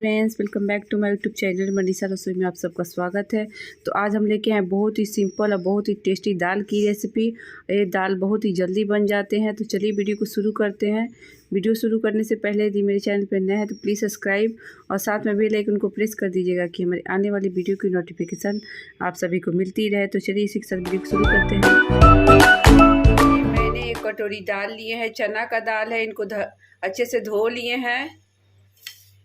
Friends, welcome back to my YouTube channel Manisha Rasoi में आप सबका स्वागत है। तो आज हम लेके आए बहुत ही सिंपल और बहुत ही टेस्टी दाल की रेसिपी। ये दाल बहुत ही जल्दी बन जाते हैं। तो चलिए वीडियो को शुरू करते हैं। वीडियो शुरू करने से पहले यदि मेरे चैनल पर नए हैं तो प्लीज़ सब्सक्राइब और साथ में बेल आइकन को प्रेस कर दीजिएगा कि हमारे आने वाली वीडियो की नोटिफिकेशन आप सभी को मिलती रहे। तो चलिए इसी के साथ वीडियो को शुरू करते हैं। मैंने एक कटोरी दाल लिए है, चना का दाल है। इनको अच्छे से धो लिए हैं।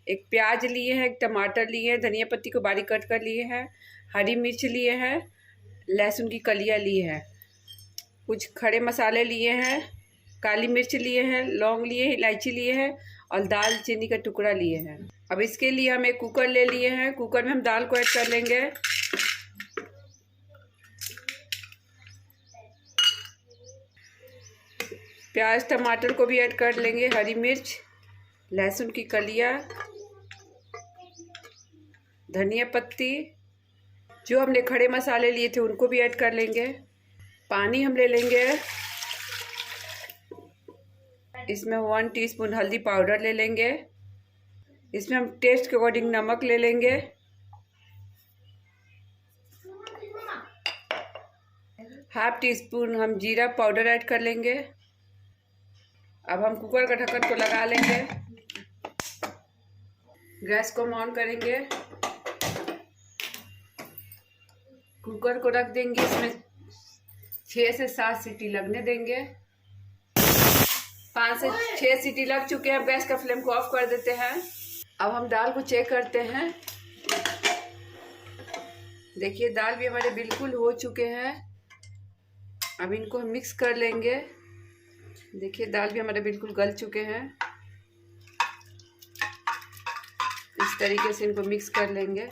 एक प्याज लिए हैं, एक टमाटर लिए हैं, धनिया पत्ती को बारीक कट कर लिए हैं, हरी मिर्च लिए हैं, लहसुन की कलियां लिए हैं, कुछ खड़े मसाले लिए हैं, काली मिर्च लिए हैं, लौंग लिए हैं, इलायची लिए हैं और दालचीनी का टुकड़ा लिए हैं। अब इसके लिए हम एक कुकर ले लिए हैं। कुकर में हम दाल को ऐड कर लेंगे। प्याज टमाटर को भी ऐड कर लेंगे, हरी मिर्च, लहसुन की कलियां, धनिया पत्ती, जो हमने खड़े मसाले लिए थे उनको भी ऐड कर लेंगे। पानी हम ले लेंगे। इसमें 1 टीस्पून हल्दी पाउडर ले लेंगे। इसमें हम टेस्ट के अकॉर्डिंग नमक ले लेंगे। ½ टीस्पून हम जीरा पाउडर ऐड कर लेंगे। अब हम कुकर का ढक्कन को लगा लेंगे। गैस को ऑन करेंगे, कुकर को रख देंगे। इसमें 6 से 7 सीटी लगने देंगे। 5 से 6 सीटी लग चुके हैं। अब गैस का फ्लेम को ऑफ कर देते हैं। अब हम दाल को चेक करते हैं। देखिए दाल भी हमारे बिल्कुल हो चुके हैं। अब इनको हम मिक्स कर लेंगे। देखिए दाल भी हमारे बिल्कुल गल चुके हैं। इस तरीके से इनको मिक्स कर लेंगे।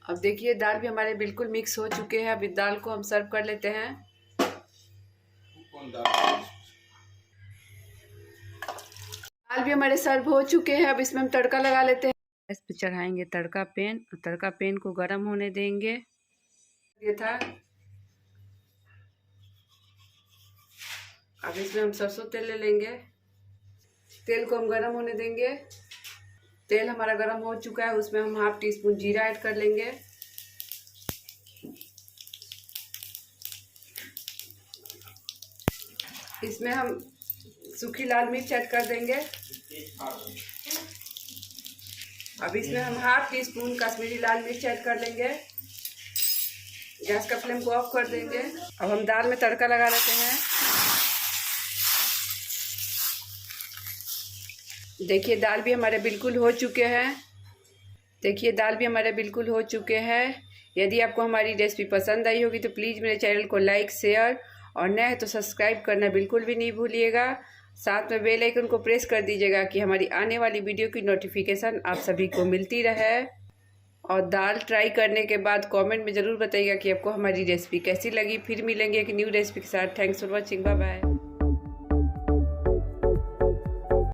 अब देखिए दाल भी हमारे बिल्कुल मिक्स हो चुके हैं। अब इस दाल को हम सर्व कर लेते हैं। दाल भी हमारे सर्व हो चुके हैं। अब इसमें हम तड़का लगा लेते हैं। इस पे चढ़ाएंगे तड़का पैन। तड़का पैन को गर्म होने देंगे। ये था। अब इसमें हम सरसों तेल ले लेंगे। तेल को हम गर्म होने देंगे। तेल हमारा गर्म हो चुका है। उसमें हम ½ टीस्पून जीरा ऐड कर लेंगे। इसमें हम सूखी लाल मिर्च ऐड कर देंगे। अब इसमें हम ½ टीस्पून कश्मीरी लाल मिर्च ऐड कर लेंगे। गैस का फ्लेम को ऑफ कर देंगे। अब हम दाल में तड़का लगा लेते हैं। देखिए दाल भी हमारे बिल्कुल हो चुके हैं। यदि आपको हमारी रेसिपी पसंद आई होगी तो प्लीज़ मेरे चैनल को लाइक शेयर और नए हैं तो सब्सक्राइब करना बिल्कुल भी नहीं भूलिएगा। साथ में बेल आइकन को प्रेस कर दीजिएगा कि हमारी आने वाली वीडियो की नोटिफिकेशन आप सभी को मिलती रहे। और दाल ट्राई करने के बाद कमेंट में ज़रूर बताइएगा कि आपको हमारी रेसिपी कैसी लगी। फिर मिलेंगे एक न्यू रेसिपी के साथ। Thanks for watching. Bye bye.